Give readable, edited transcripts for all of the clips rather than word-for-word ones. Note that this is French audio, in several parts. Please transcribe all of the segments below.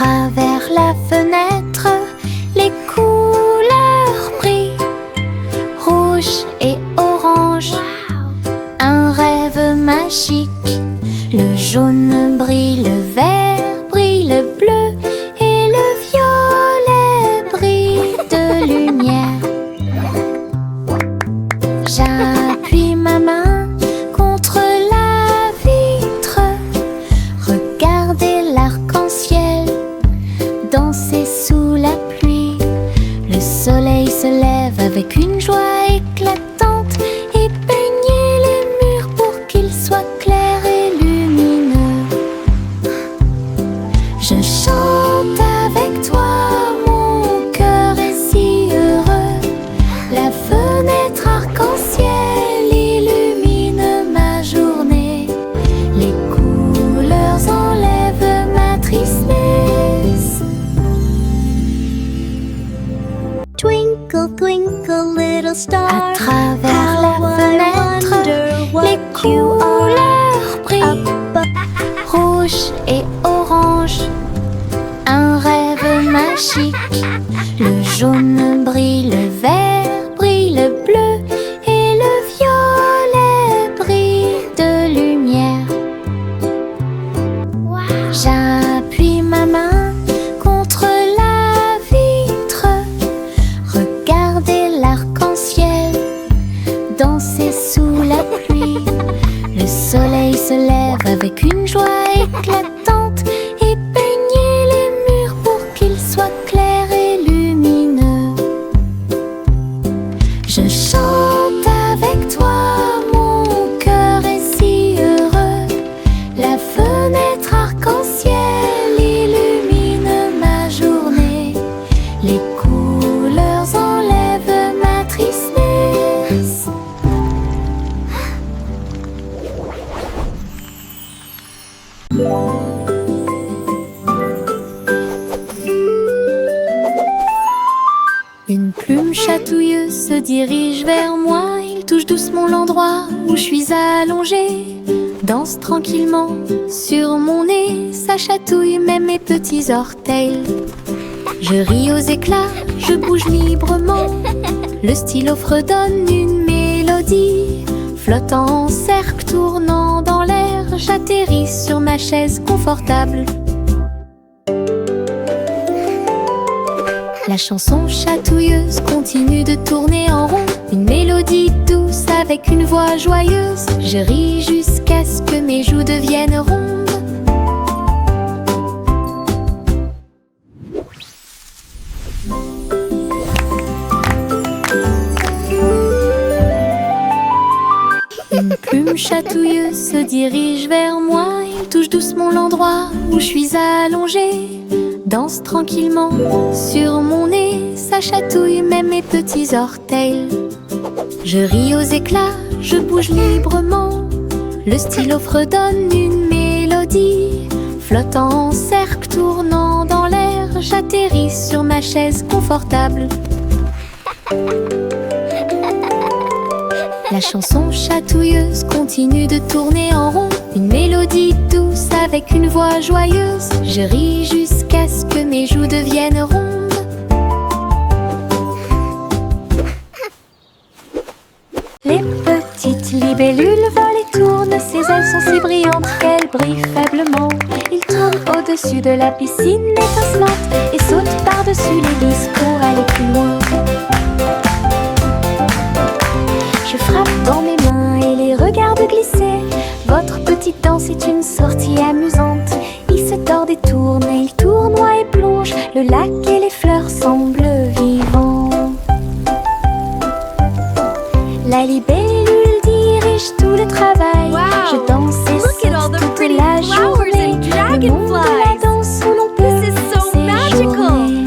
travers la fenêtre, les couleurs brillent, rouge et orange. Un rêve magique. Le jaune brille, le vert brille, le bleu et le violet brillent de lumière. J'appuie ma main contre la vitre. Regardez l'arc-en-ciel danser sous la pluie. Le soleil se lève avec une joie éclatante et peignez les murs pour qu'ils soient clairs et lumineux. Je chante avec toi, mon cœur est si heureux. La fenêtre arc-en-ciel illumine ma journée. Les couleurs enlèvent ma tristesse. Twinkle, twinkle, little star. À travers la How I fenêtre, wonder what les you couleurs brillent, are. rouge et orange. Un rêve magique. Le jaune brille, le vert brille, le bleu et le violet brillent de lumière. J'appuie ma main contre la vitre. Regardez l'arc-en-ciel danser sous la pluie. Le soleil se lève avec une joie éclatante et peignez les murs pour qu'ils soient clairs et lumineux. Je chante avec toi, mon cœur est si heureux. La fenêtre arc-en-ciel illumine ma journée. Les couleurs enlèvent ma tristesse. Une plume chatouilleuse se dirige vers moi. Il touche doucement l'endroit où je suis allongée. Danse tranquillement sur mon nez. Ça chatouille même mes petits orteils. Je ris aux éclats, je bouge librement. Le stylo fredonne une mélodie. Flottant en cercle, tournant dans l'air, j'atterris sur ma chaise confortable. La chanson chatouilleuse continue de tourner en rond. Une mélodie douce avec une voix joyeuse. Je ris jusqu'à ce que mes joues deviennent rondes. Une plume chatouilleuse se dirige vers moi. Il touche doucement l'endroit où je suis allongée. Danse tranquillement sur mon nez. Ça chatouille même mes petits orteils. Je ris aux éclats, je bouge librement. Le stylo fredonne une mélodie. Flottant en cercle, tournant dans l'air, j'atterris sur ma chaise confortable. La chanson chatouilleuse continue de tourner en rond. Une mélodie douce avec une voix joyeuse. Je ris jusqu'à ce que mes joues deviennent rondes. Les petites libellules volent et tournent. Ses ailes sont si brillantes qu'elles brillent faiblement. Ils tournent au-dessus de la piscine étincelante et sautent par-dessus les lys pour aller plus loin. Je frappe dans mes mains et les regarde glisser. Votre petite danse est une sortie amusante. Il se tord et tourne, et il tournoie et plonge. Le lac et les fleurs semblent vivants. La libellule dirige tout le travail. Je danse et saute toute la journée. Le monde de la danse où l'on peut séjourner.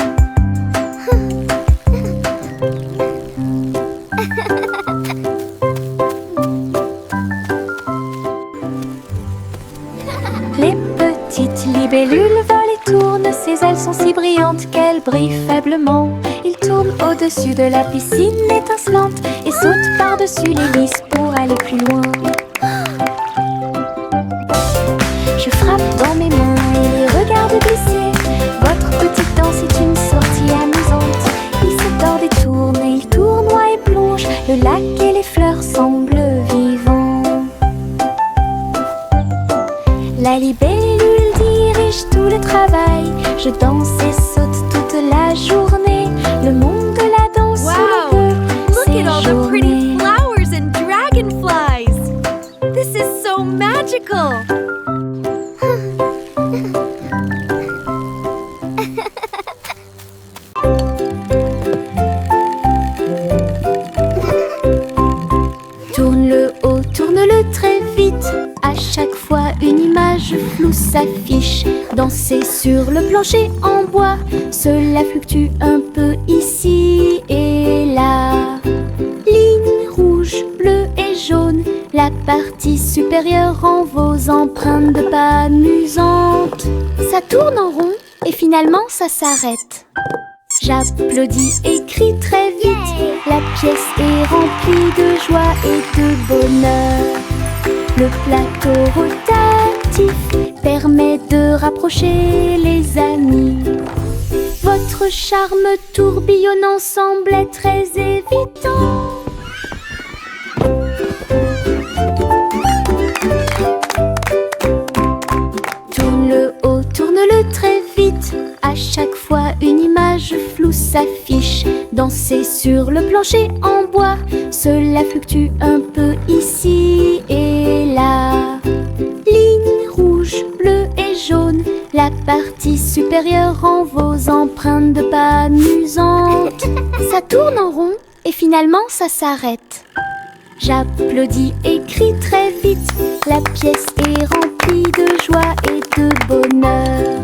Les petites libellules volent et tournent. Ses ailes sont si brillantes qu'elles brillent faiblement. Ils tournent au-dessus de la piscine étincelante et sautent par-dessus les lys pour aller plus loin. Je frappe dans mes mains et les regarde glisser. La libellule dirige tout le travail. Je danse et saute toute la journée. Le monde de la danse Wow! où l'on peut Look at all the pretty séjourner. flowers and dragonflies! This is so magical! Tourne le haut, tourne-le très vite. À chaque fois une image floue s'affiche. Danser sur le plancher en bois, cela fluctue un peu ici et là. Ligne rouge, bleue et jaune, la partie supérieure rend vos empreintes de pas amusantes. Ça tourne en rond et finalement ça s'arrête. J'applaudis et crie très vite. La pièce est remplie de joie et de bonheur. Le plateau rotatif permet de rapprocher les amis. Votre charme tourbillonnant semblait très évident. Tourne le haut, tourne-le très vite. À chaque fois une image floue s'affiche. Danser sur le plancher en bois, cela fluctue un peu ici et là. Ligne rouge, bleue et jaune, la partie supérieure rend vos empreintes de pas amusantes. Ça tourne en rond et finalement ça s'arrête. J'applaudis et crie très vite. La pièce est remplie de joie et de bonheur.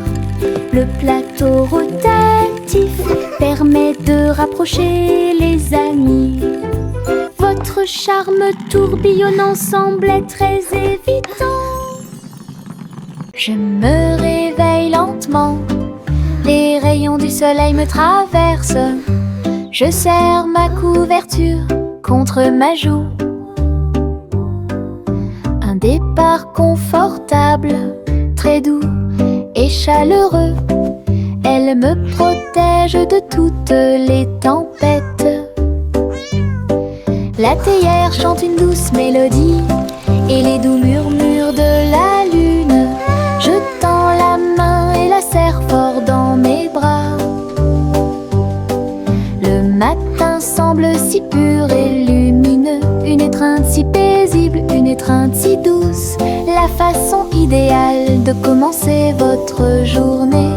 Le plateau rotatif permet de rapprocher les amis. Votre charme tourbillonnant semblait très évident. Je me réveille lentement. Les rayons du soleil me traversent. Je serre ma couverture contre ma joue. Un départ confortable, très doux et chaleureux. Elle me protège de toutes les tempêtes. La théière chante une douce mélodie et les doux murmures de la lune. Je tends la main et la serre fort dans mes bras. Le matin semble si pur et lumineux, une étreinte si paisible, une étreinte si douce, la façon idéale de commencer votre journée.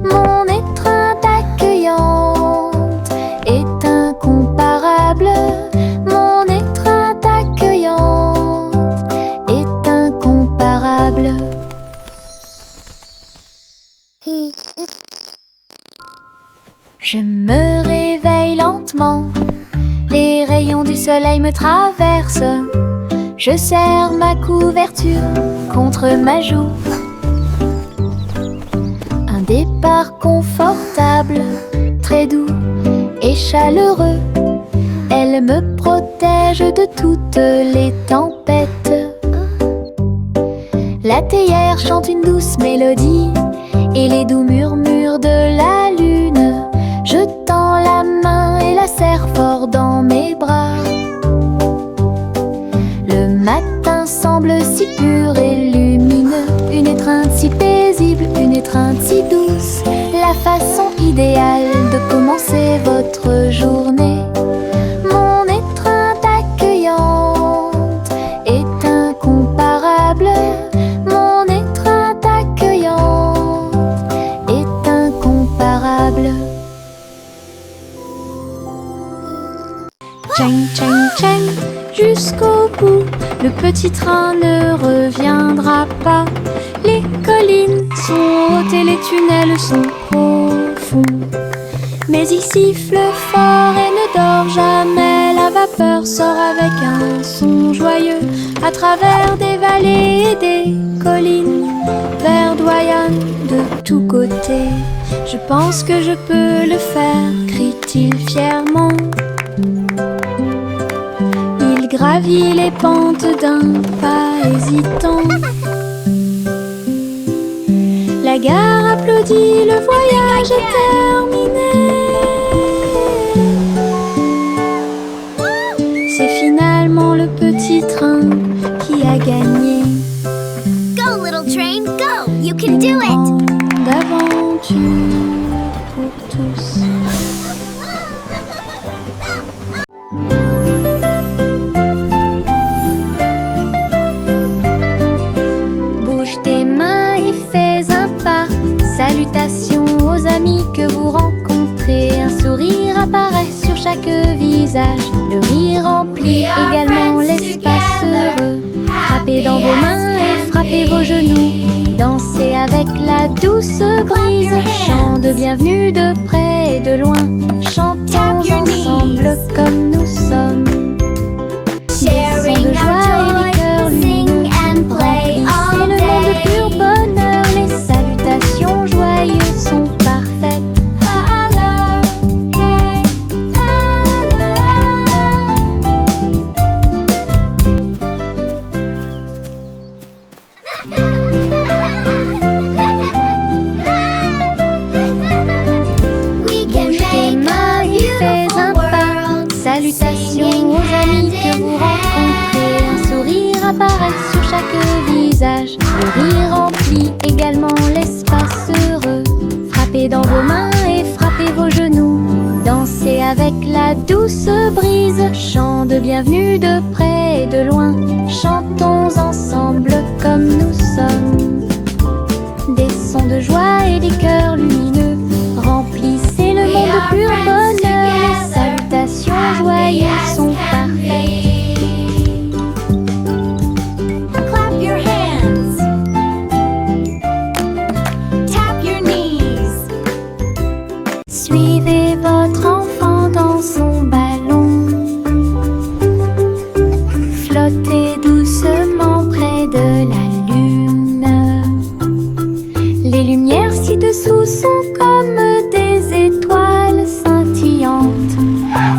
Mon étreinte accueillante est incomparable. Mon étreinte accueillante est incomparable. Je me réveille lentement. Les rayons du soleil me traversent. Je serre ma couverture contre ma joue. Un départ confortable, très doux et chaleureux. Elle me protège de toutes les tempêtes. La théière chante une douce mélodie et les doux murmures de la lune. Je tends la main et la serre fort dans mes bras. Le matin semble si pur et lumineux, une étreinte si paisible, une étreinte si douce, la façon idéale de commencer votre journée. Mon étreinte accueillante est incomparable. Mon étreinte accueillante est incomparable. Tchang, tchang, tchang, jusqu'au bout, le petit train ne reviendra pas. Les collines sont hautes et les tunnels sont profonds. Mais il siffle fort et ne dort jamais. La vapeur sort avec un son joyeux à travers des vallées et des collines, verdoyant de tous côtés. Je pense que je peux le faire, crie-t-il fièrement. Il gravit les pentes d'un pas hésitant. La gare applaudit, le voyage est terminé. C'est finalement le petit train qui a gagné. Go, little train! do it! grande aventure pour tous. Bouge tes mains et fais un pas. Salutations aux amis que vous rencontrez. Un sourire apparaît sur chaque visage. Le rire remplit également l'espace heureux. Frappez dans vos mains et frappez vos genoux. Dansez avec la douce brise. Chant de bienvenue de près et de loin. Chantons ensemble comme nous sommes. Sharing de joie et les cœurs our joy, sing and play C'est all le monde de day. pur bonheur. Les salutations joyeuses sont parfaites. We can Bouge tes make mains a et fais un beautiful pas. world. Salutations aux amis que vous rencontrez. Un sourire apparaît sur chaque visage. Le rire remplit également l'espace heureux. Frappez dans vos mains et frappez vos genoux. Dansez avec la douce brise. Chant de bienvenue de près et de loin. Chantons ensemble comme nous sommes. Des sons de joie et des cœurs lumineux. Remplissez le monde de pur bonheur. Les salutations joyeuses sont parfaites. Clap your hands. Tap your knees. Suivez votre enfant dans son ballon. Flottez doucement près de la lune. Les lumières ci-dessous sont comme des étoiles scintillantes.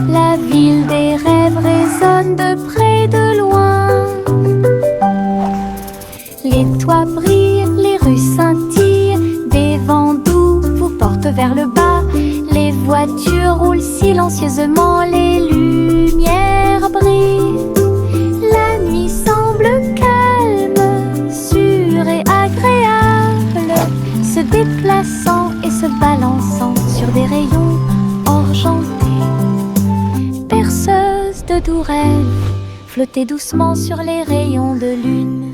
La ville des rêves résonne de près et de loin. Les toits brillent, les rues scintillent. Des vents doux vous portent vers le bas. Les voitures roulent silencieusement, les lumières brillent. La nuit semble calme, sûre et agréable, se déplaçant et se balançant sur des rayons argentés. Perceuse de doux rêves, flottez doucement sur les rayons de lune.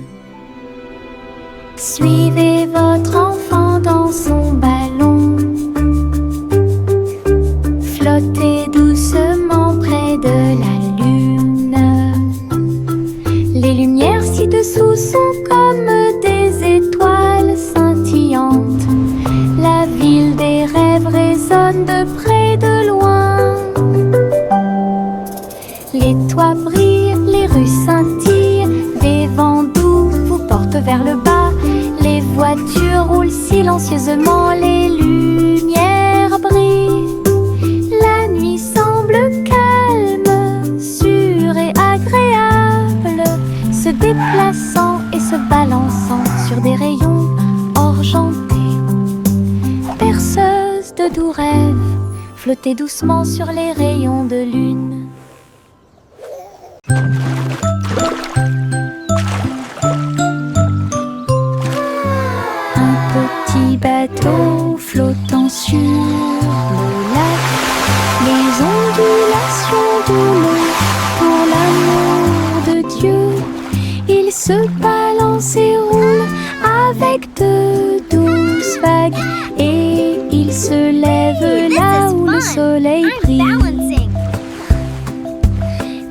Suivez votre enfant dans son ballon. Flottez doucement près de la lune. Les lumières ci-dessous sont comme des étoiles scintillantes. La ville des rêves résonne de près et de loin. Les toits brillent, les rues scintillent. Des vents doux vous portent vers le bas. Les voitures roulent silencieusement, les lumières brillent. La nuit semble calme, sûre et agréable, se déplaçant et se balançant sur des rayons argentés. Perceuse de doux rêves, flottez doucement sur les rayons de lune. Un petit bateau flottant sur le lac. Les ondulations de l'eau, pour l'amour de Dieu, il se balance et roule avec de douces vagues. Et il se lève là où le soleil brille. Balancing.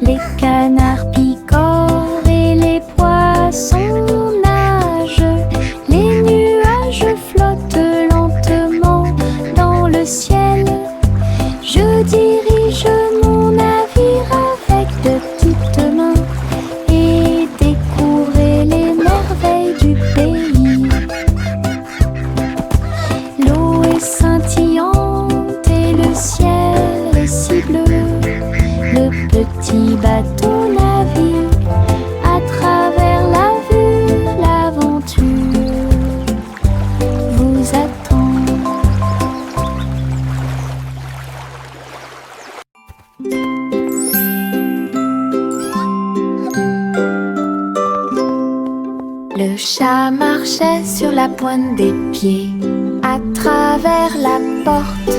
Les canards picorent et les poissons nagent. Les nuages flottent lentement dans le ciel. Je dirige mon navire avec de petites mains et découvrir les merveilles du pays. L'eau est scintillante et le ciel est si Le chat marchait sur la pointe des pieds à travers la porte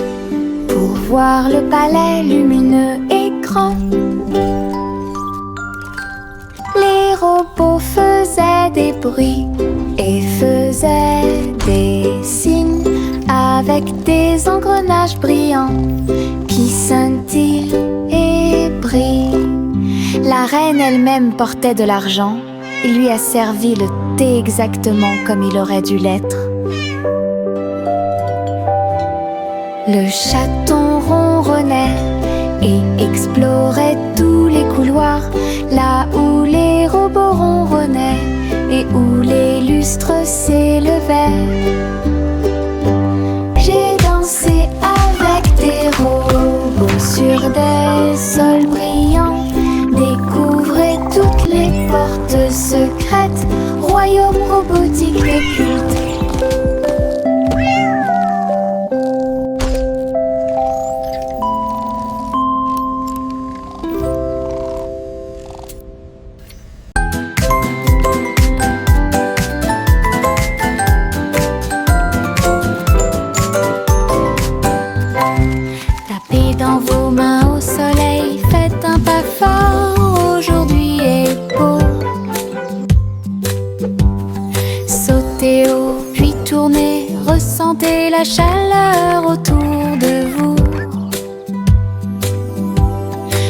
pour voir le palais lumineux et grand. Les robots faisaient des bruits et faisaient des signes avec des engrenages brillants qui scintillent et brillent. La reine elle-même portait de l'argent. Il lui a servi le thé exactement comme il aurait dû l'être. Le chaton ronronnait et explorait tous les couloirs, là où les robots ronronnaient et où les lustres s'élevaient. J'ai dansé avec des robots sur des sols brillants. Découvrez toutes les portes secrètes, royaume robotique occulte. Tapez dans vos mains au soleil, faites un pas fort, aujourd'hui est beau. Sautez haut, puis tournez, ressentez la chaleur autour de vous.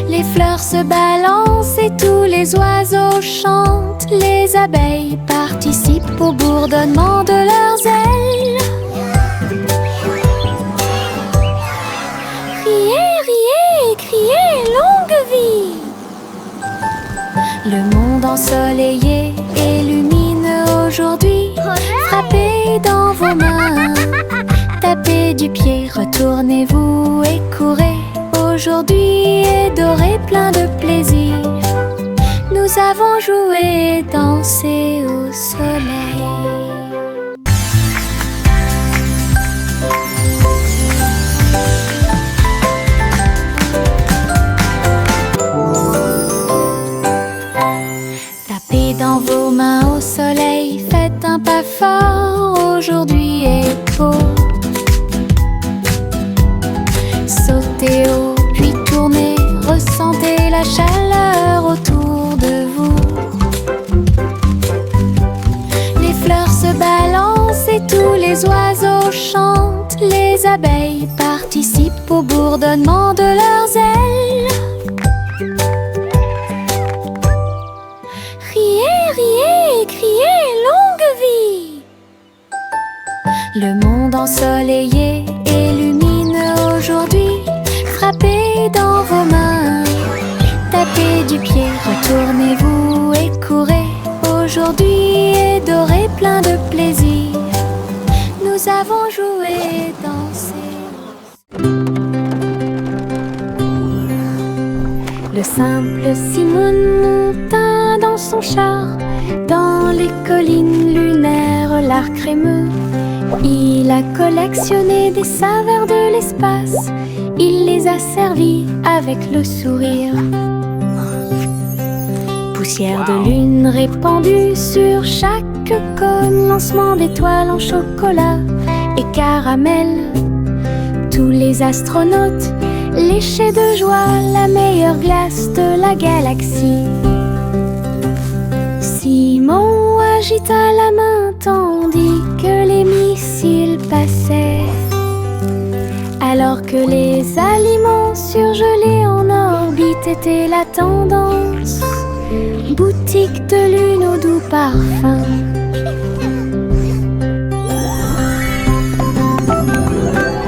Les fleurs se balancent et tous les oiseaux chantent. Les abeilles participent au bourdonnement de leurs ailes. Riez, riez, criez, longue vie! Le monde ensoleillé et lumineux aujourd'hui. Frappez dans vos mains, tapez du pied, retournez-vous et courez. Aujourd'hui est doré, plein de plaisir. Nous avons joué et dansé au soleil. Tapez dans vos mains au soleil, faites un pas fort, aujourd'hui est beau. Sautez haut, puis tournez, ressentez la chaleur autour de vous. Les fleurs se balancent et tous les oiseaux chantent. Les abeilles participent au bourdonnement de leurs ailes. Riez, riez, criez, longue vie! Le monde ensoleillé et lumineux aujourd'hui. Frappez dans vos mains, tapez du pied, retournez-vous et courez. Aujourd'hui est doré, plein de plaisir. Nous avons joué et dansé. Le simple Simon monta dans son char, dans les collines lunaires, l'art crémeux. Il a collectionné des saveurs de l'espace, il les a servis avec le sourire. Poussière de lune répandue sur chaque cône, lancement d'étoiles en chocolat et caramel. Tous les astronautes léchaient de joie la meilleure glace de la galaxie. Simon agita la main tandis que les missiles passaient. Alors que les aliments surgelés en orbite étaient la tendance. Boutique de lune au doux parfum.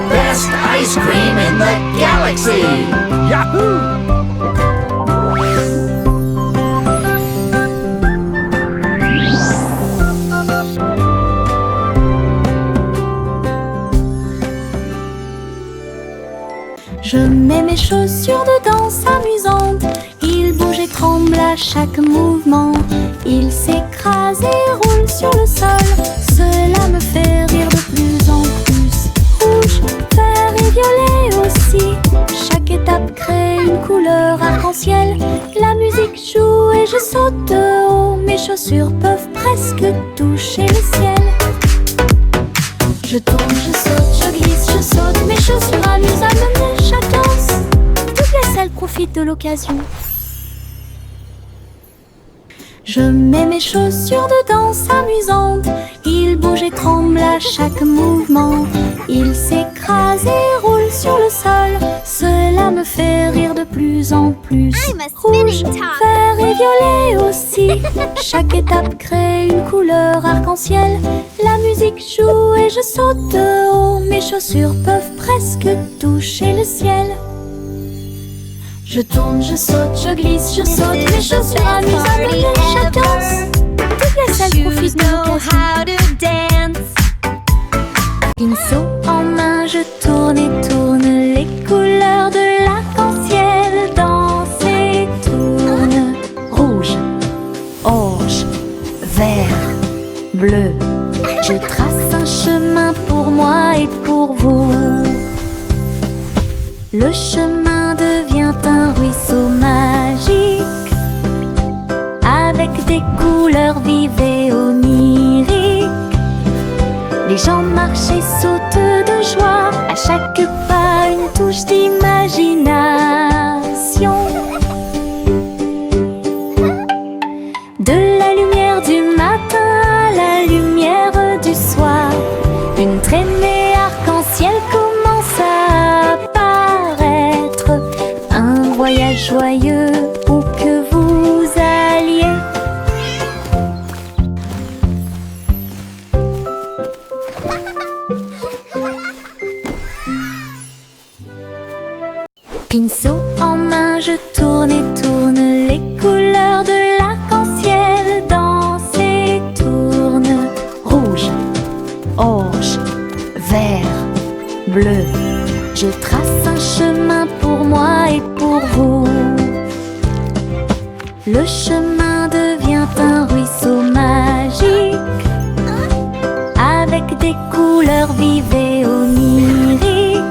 Best ice cream in the galaxy! Yahoo! Je mets mes chaussures de danse amusantes. Il bouge et tremble à chaque mouvement. Il s'écrase et roule sur le sol. Cela me fait rire de plus en plus. Rouge, vert et violet aussi. Chaque étape crée une couleur arc-en-ciel. La musique joue et je saute de haut. Mes chaussures chaussures peuvent presque toucher le ciel. Je tourne, je saute, je glisse, je saute. Mes chaussures amusent à mener chaque danse. Toutes les selles profitent de l'occasion. Je mets mes chaussures de danse amusantes. Ils bougent et tremblent à chaque mouvement. Ils s'écrasent et roulent sur le sol. Cela me fait rire de plus en plus. I'm a Rouge, spinning top. vert et violet aussi. Chaque étape crée une couleur arc-en-ciel. La musique joue et je saute de haut. Mes chaussures peuvent presque toucher le ciel. Je tourne, je saute, je glisse, je saute. Mes chaussures amusent à mener chaque danse. Toutes les selles Shoes profitent de know l'occasion. how to dance. Pinceau en main, je tourne et tourne. Les couleurs de l'arc-en-ciel dansent et tournent. Rouge, orange, vert, bleu. Je trace un chemin pour moi et pour vous. Le chemin devient un ruisseau magique, avec des couleurs vives et oniriques. Les gens marchent et sautent de joie. À chaque pas une touche d'imagination. De la lumière du matin à la lumière du soir, une traînée arc-en-ciel commence à apparaître. Un voyage joyeux où que vous alliez. Pinceau en main, je tourne et tourne. Les couleurs de l'arc-en-ciel dansent et tournent. Rouge, orange, vert, bleu. Je trace un chemin pour moi et pour vous. Le chemin devient un ruisseau magique, avec des couleurs vives et oniriques.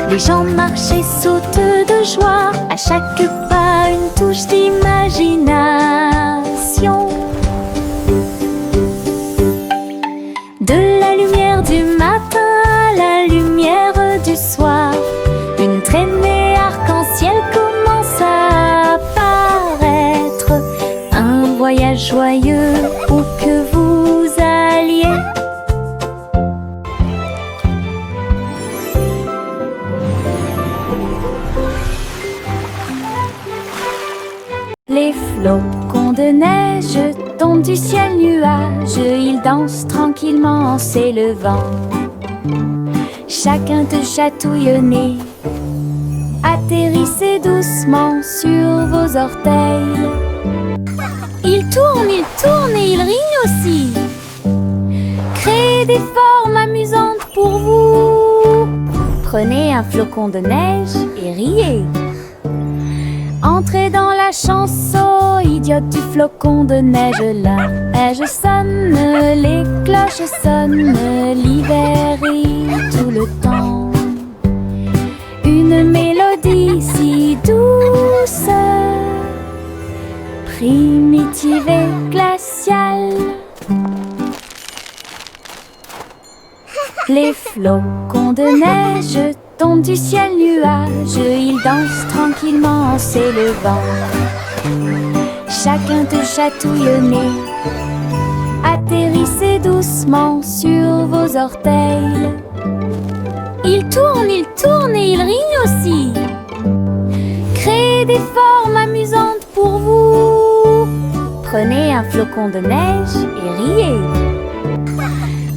Les gens marchent et sautent de joie. À chaque pas une touche d'imagination. De la lumière du matin à la lumière du soir, une traînée arc-en-ciel commence à apparaître. Un voyage joyeux où que vous alliez. Les flocons de neige tombent du ciel nuage. Ils dansent tranquillement en s'élevant. Chacun te chatouille au nez. Atterrissez doucement sur vos orteils. Ils tournent et ils rignent aussi. Créez des formes amusantes pour vous. Prenez un flocon de neige et riez. Entrez dans la chanson idiote du flocon de neige. La neige sonne, les cloches sonnent. L'hiver rit tout le temps. Une mélodie si douce, primitive et glaciale. Les flocons de neige tombent du ciel nuage. Ils dansent tranquillement en s'élevant. Chacun te chatouille au nez. Atterrissez doucement sur vos orteils. Ils tournent et ils rignent aussi. Créez des formes amusantes pour vous. Prenez un flocon de neige et riez.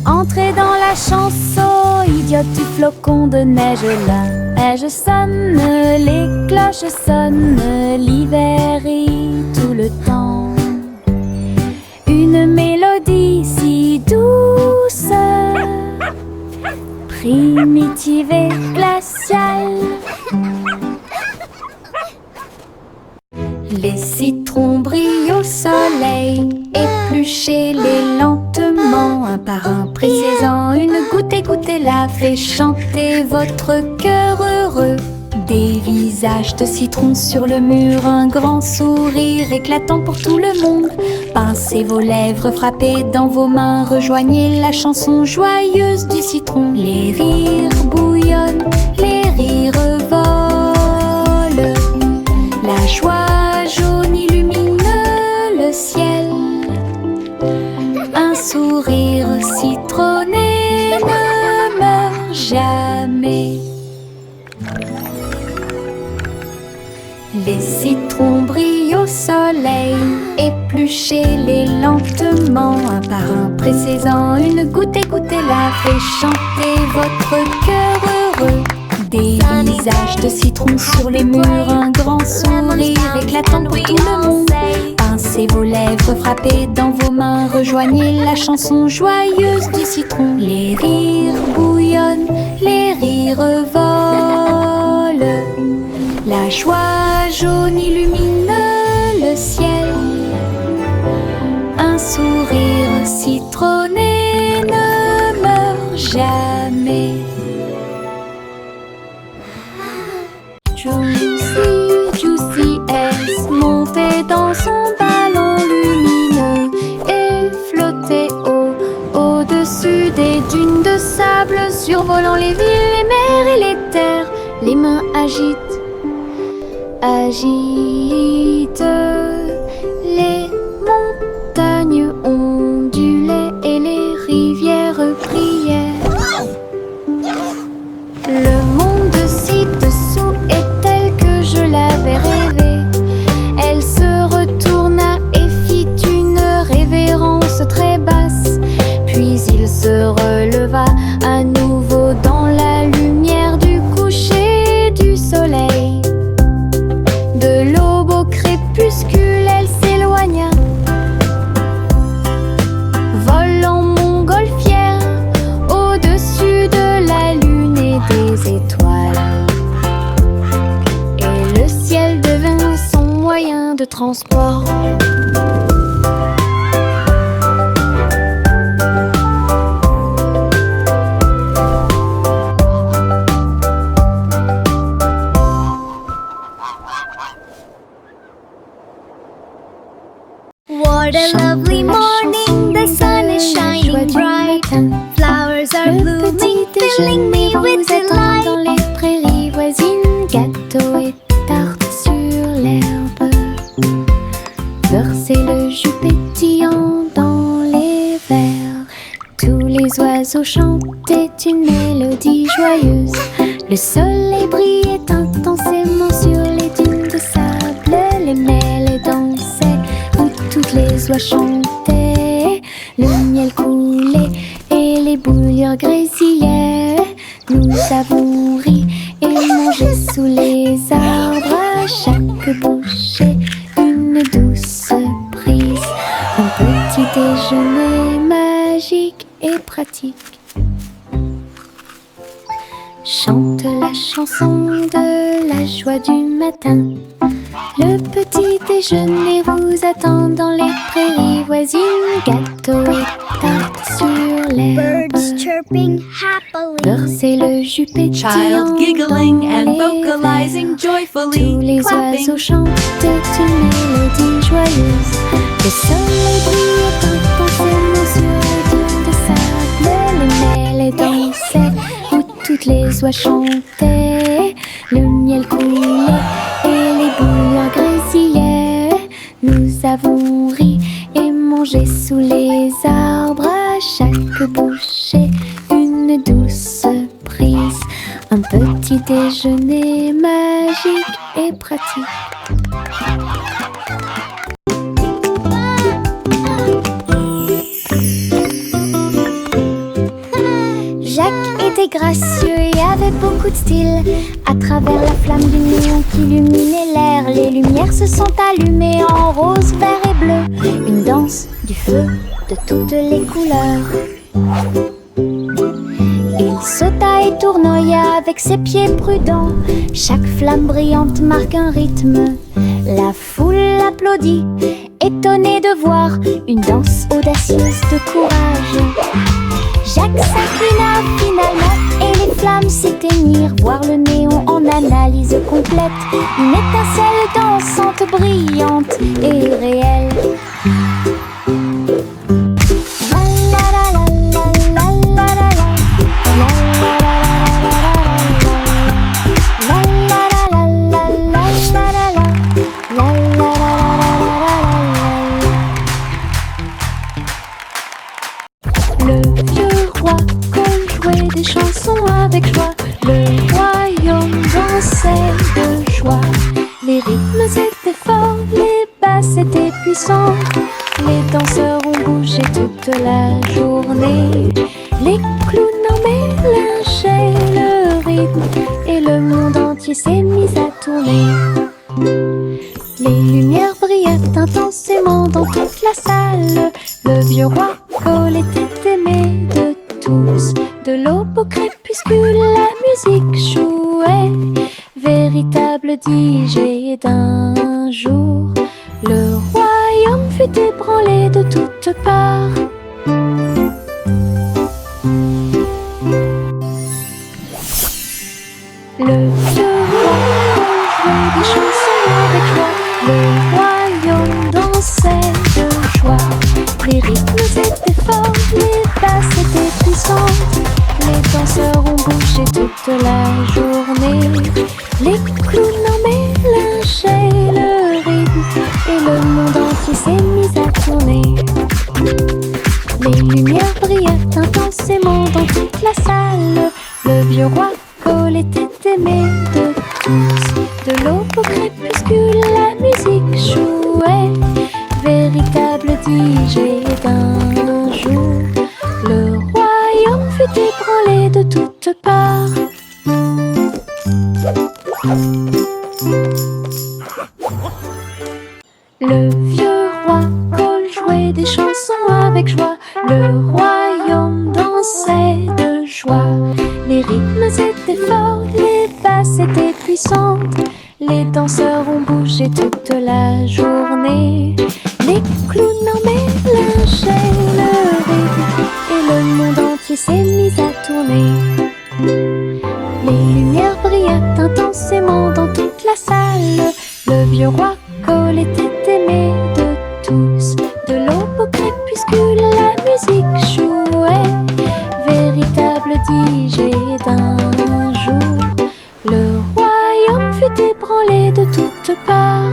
Entrez dans la chanson idiote du flocon de neige. La neige sonne, les cloches sonnent. L'hiver rit tout le temps. Une mélodie si douce, primitive et glaciale. Les citrons brillent au soleil. Épluchez-les lentement, un par un, pressez-en une goutte et goûtez-la. Fait chanter votre cœur heureux. Des visages de citron sur le mur, un grand sourire éclatant pour tout le monde. Pincez vos lèvres, frappez dans vos mains, rejoignez la chanson joyeuse du citron. Les rires bouillonnent, les rires volent, la joie jaune illumine le ciel. Un sourire citronné ne meurt jamais. Les citrons brillent au soleil, épluchez-les lentement, un par un, pressez-en une goutte, écoutez-la, fait chanter votre cœur heureux. Des visages de citron sur les murs, un grand sourire éclatant pour tout le monde. Pincez vos lèvres, frappez dans vos mains, rejoignez la chanson joyeuse du citron. Les rires bouillonnent, les rires volent, la joie jaune illumine le ciel. Un sourire citronné ne meurt jamais. Juicy, Juicy S montait dans son ballon lumineux et flottait au-dessus des dunes de sable, survolant les villes, les mers et les terres. Les mains agitent les montagnes ondulaient et les rivières priaient. Le monde ci-dessous est tel que je l'avais rêvé. Elle se retourna et fit une révérence très basse. Puis il se releva à nouveau dans la lumière du coucher du soleil. De l'aube au crépuscule, elle s'éloigna, volant montgolfière au-dessus de la lune et des étoiles. Et le ciel devint son moyen de transport. What a lovely morning, the sun is shining bright. Flowers are blooming, filling me with delight. Dans les prairies voisines, gâteaux et tartes sur l'herbe. Versez le jus pétillant dans les verres. Tous les oiseaux chantaient une mélodie joyeuse. Le soleil brillait intensément sur les dunes de sable. Les mêles dansaient où toutes les oies chantaient. Le miel coulait et les bouillières grésillaient. Nous avons ri et mangé sous les arbres. À chaque bouchée, une douce prise. Un petit déjeuner magique et pratique. Chante la chanson de la joie du matin. Le petit déjeuner vous attend dans les prairies voisines. Gâteaux et tartes sur l'herbe. Birds chirping happily. Versez le jus pétillant Child giggling dans and les vocalizing verres. joyfully, Tous les clapping. oiseaux chantaient une mélodie joyeuse. Le soleil brillait intensément sur les dunes de sable. Les mêles dansaient où toutes les oies chantaient. Le miel coulait et les bouillières grésillaient. Nous avons ri et mangé sous les arbres. À chaque bouchée, une douce prise. Un petit déjeuner magique et pratique. Jacques était gracieux et avait beaucoup de style. À travers la flamme du néon qui illuminait l'air, les lumières se sont allumées en rose, vert et bleu. Une danse du feu de toutes les couleurs. Il sauta et tournoya avec ses pieds prudents. Chaque flamme brillante marque un rythme. La foule applaudit, étonnée de voir une danse audacieuse de courage. Jacques s'inclina finalement et les flammes s'éteignirent. Voir le néon en analyse complète, une étincelle dansante, brillante et réelle. Des chansons avec joie, le royaume dansait de joie. Les rythmes étaient forts, les basses étaient puissantes. Les danseurs ont bougé toute la journée. Les clowns en mélangeaient le rythme et le monde entier s'est mis à tourner. Les lumières brillaient intensément dans toute la salle. Le vieux roi Cole était aimé de tous. De l'aube au crépuscule, la musique jouait. Véritable DJ d'un jour, le royaume fut ébranlé de toutes parts. Le vieux roi jouait des chansons avec joie. Le royaume dansait de joie. Les rythmes étaient forts, les basses étaient puissantes. Les danseurs ont bougé toute la journée. Les clowns en mélangeaient le rythme et le monde entier s'est mis à tourner. Les lumières brillaient intensément dans toute la salle. Le vieux roi Cole était aimé de tous. De l'aube au crépuscule, la musique jouait. Véritable DJ d'un jour, le royaume fut ébranlé de toutes parts. Le vieux roi Cole jouait des chansons avec joie. Le royaume dansait de joie. Les rythmes étaient forts, les basses étaient puissantes. Les danseurs ont bougé toute la journée. Les clowns en mélangeaient le rythme et le monde entier s'est mis à tourner. Les lumières brillaient intensément dans toute la salle. Le vieux roi Cole était aimé de tous. De l'aube au crépuscule, la musique jouait. Véritable DJ d'un jour, le royaume fut ébranlé de toutes parts.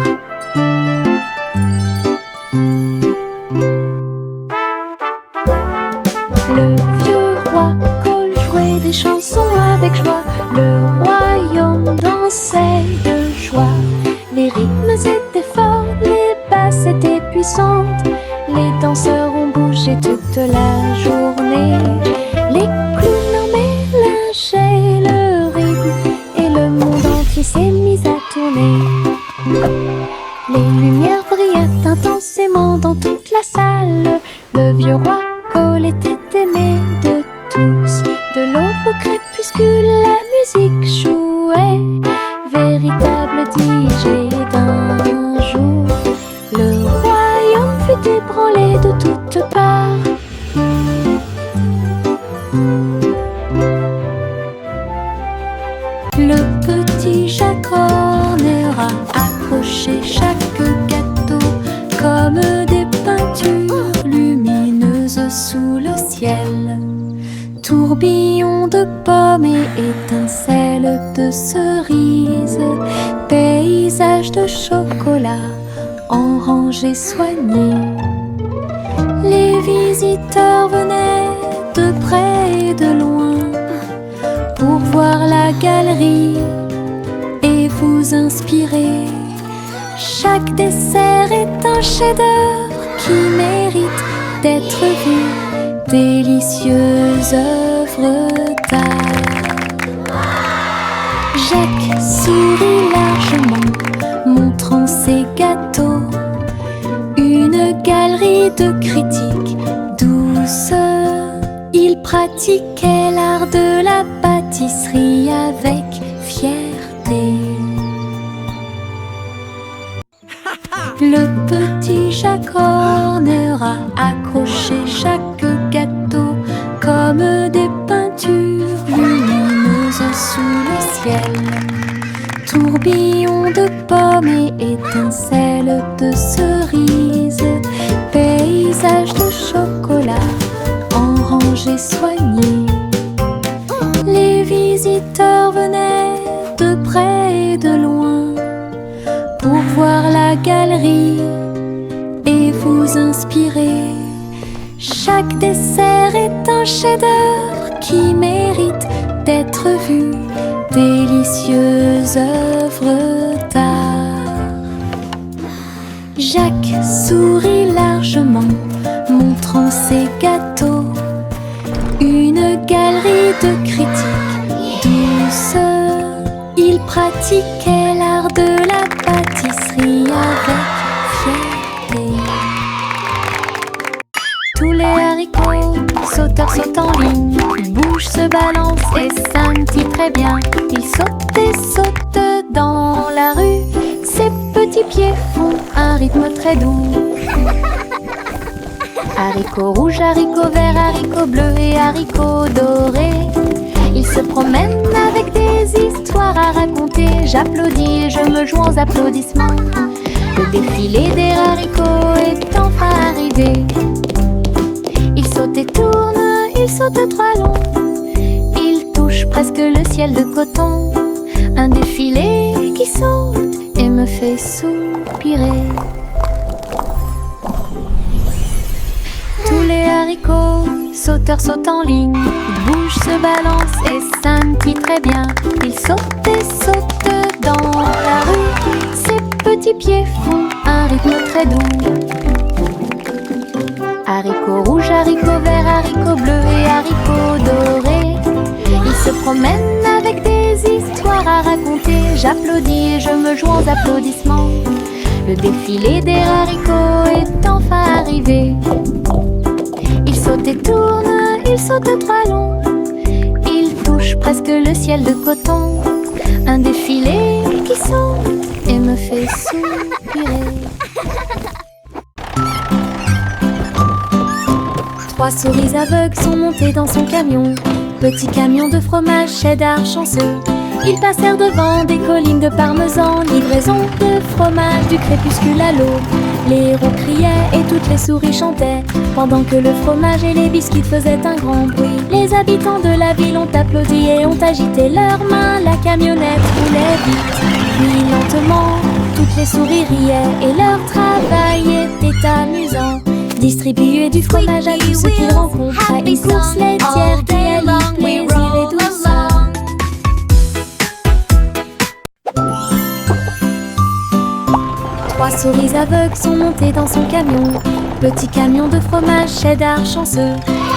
Le vieux roi Cole jouait des chansons avec joie. Le royaume dansait de joie. Les rythmes étaient forts, les basses étaient puissantes. Les danseurs ont bougé toute la journée. Les clowns en mélangeaient le rythme et le monde entier s'est mis à tourner. Les lumières brillaient intensément dans toute la salle. Le vieux roi Cole était aimé de tous. De l'aube au crépuscule, la musique jouait. Véritable DJ d'un jour, le royaume fut ébranlé de toutes parts. Le petit Jacques Horner a accroché chaque gâteau comme des peintures lumineuses sous le ciel. Tourbillon de pommes et étincelles de cerises, paysage de chocolat en rangées soignées. Les visiteurs venaient de près et de loin pour voir la galerie et vous inspirer. Chaque dessert est un chef-d'œuvre qui mérite d'être vu. Délicieuse œuvre d'art. Jacques sourit largement, montrant ses gâteaux. Une galerie de critiques douce. Il pratiquait l'art de la pâtisserie avec fierté. Le petit Jacques Horner a accroché chaque gâteau comme comme des peintures lumineuses sous le ciel. Tourbillons de pommes et étincelles de cerises, paysages de chocolat en rangées soignées. Les visiteurs venaient de près et de loin pour voir la galerie et vous inspirer. Chaque dessert est un chef-d'œuvre qui mérite d'être vu, délicieuse œuvre d'art. Jacques sourit largement, montrant ses gâteaux. Une galerie de critiques douce. Il pratiquait l'art de la pâtisserie avec fierté. Tous les haricots, sauteurs sautent en ligne, bouge se balance et scintille très bien. Ils sautent et sautent dans la rue, ses petits pieds font un rythme très doux. Haricots rouges, haricots verts, haricots bleus et haricots dorés. Ils se promènent avec des histoires à raconter. J'applaudis et je me joins aux applaudissements. Le défilé des haricots est enfin arrivé. Ils sautent et tournent, ils sautent trois longs. Ils touchent presque le ciel de coton. Un défilé qui saute et me fait soupirer. Tous les haricots, sauteurs sautent en ligne. Ils bougent, se balancent et scintillent très bien. Ils sautent et sautent dans la rue. Ses petits pieds font un rythme très doux. Haricots rouges, haricots verts, haricots bleus et haricots dorés. Ils se promènent avec des histoires à raconter. J'applaudis et je me joins aux applaudissements. Le défilé des haricots est enfin arrivé. Ils sautent et tournent, ils sautent trois longs. Ils touchent presque le ciel de coton. Un défilé qui saute et me fait soupirer. Trois souris aveugles sont montées dans son camion. Petit camion de fromage cheddar chanceux. Ils passèrent devant des collines de parmesan. Livraison de fromage du crépuscule à l'aube. Les héros criaient et toutes les souris chantaient, pendant que le fromage et les biscuits faisaient un grand bruit. Les habitants de la ville ont applaudi et ont agité leurs mains. La camionnette roulait vite, puis lentement. Toutes les souris riaient et leur travail était amusant. Distribuer du fromage à tous ceux qu'ils rencontraient. Une course laitière qui allie plaisir et douceur. Trois souris aveugles sont montées dans son camion. Petit camion de fromage cheddar chanceux.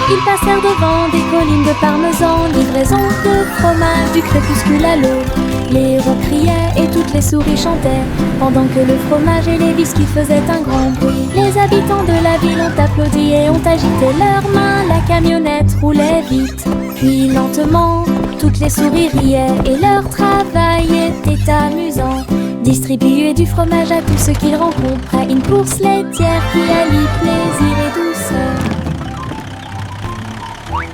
Ils passèrent devant des collines de parmesan. Livraison de fromage du crépuscule à l'aube. Les héros criaient et toutes les souris chantaient, pendant que le fromage et les biscuits faisaient un grand bruit. Les habitants de la ville ont applaudi et ont agité leurs mains. La camionnette roulait vite, puis lentement. Toutes les souris riaient et leur travail était amusant. Distribuer du fromage à tous ceux qu'ils rencontraient. Une course laitière qui allie plaisir et douceur.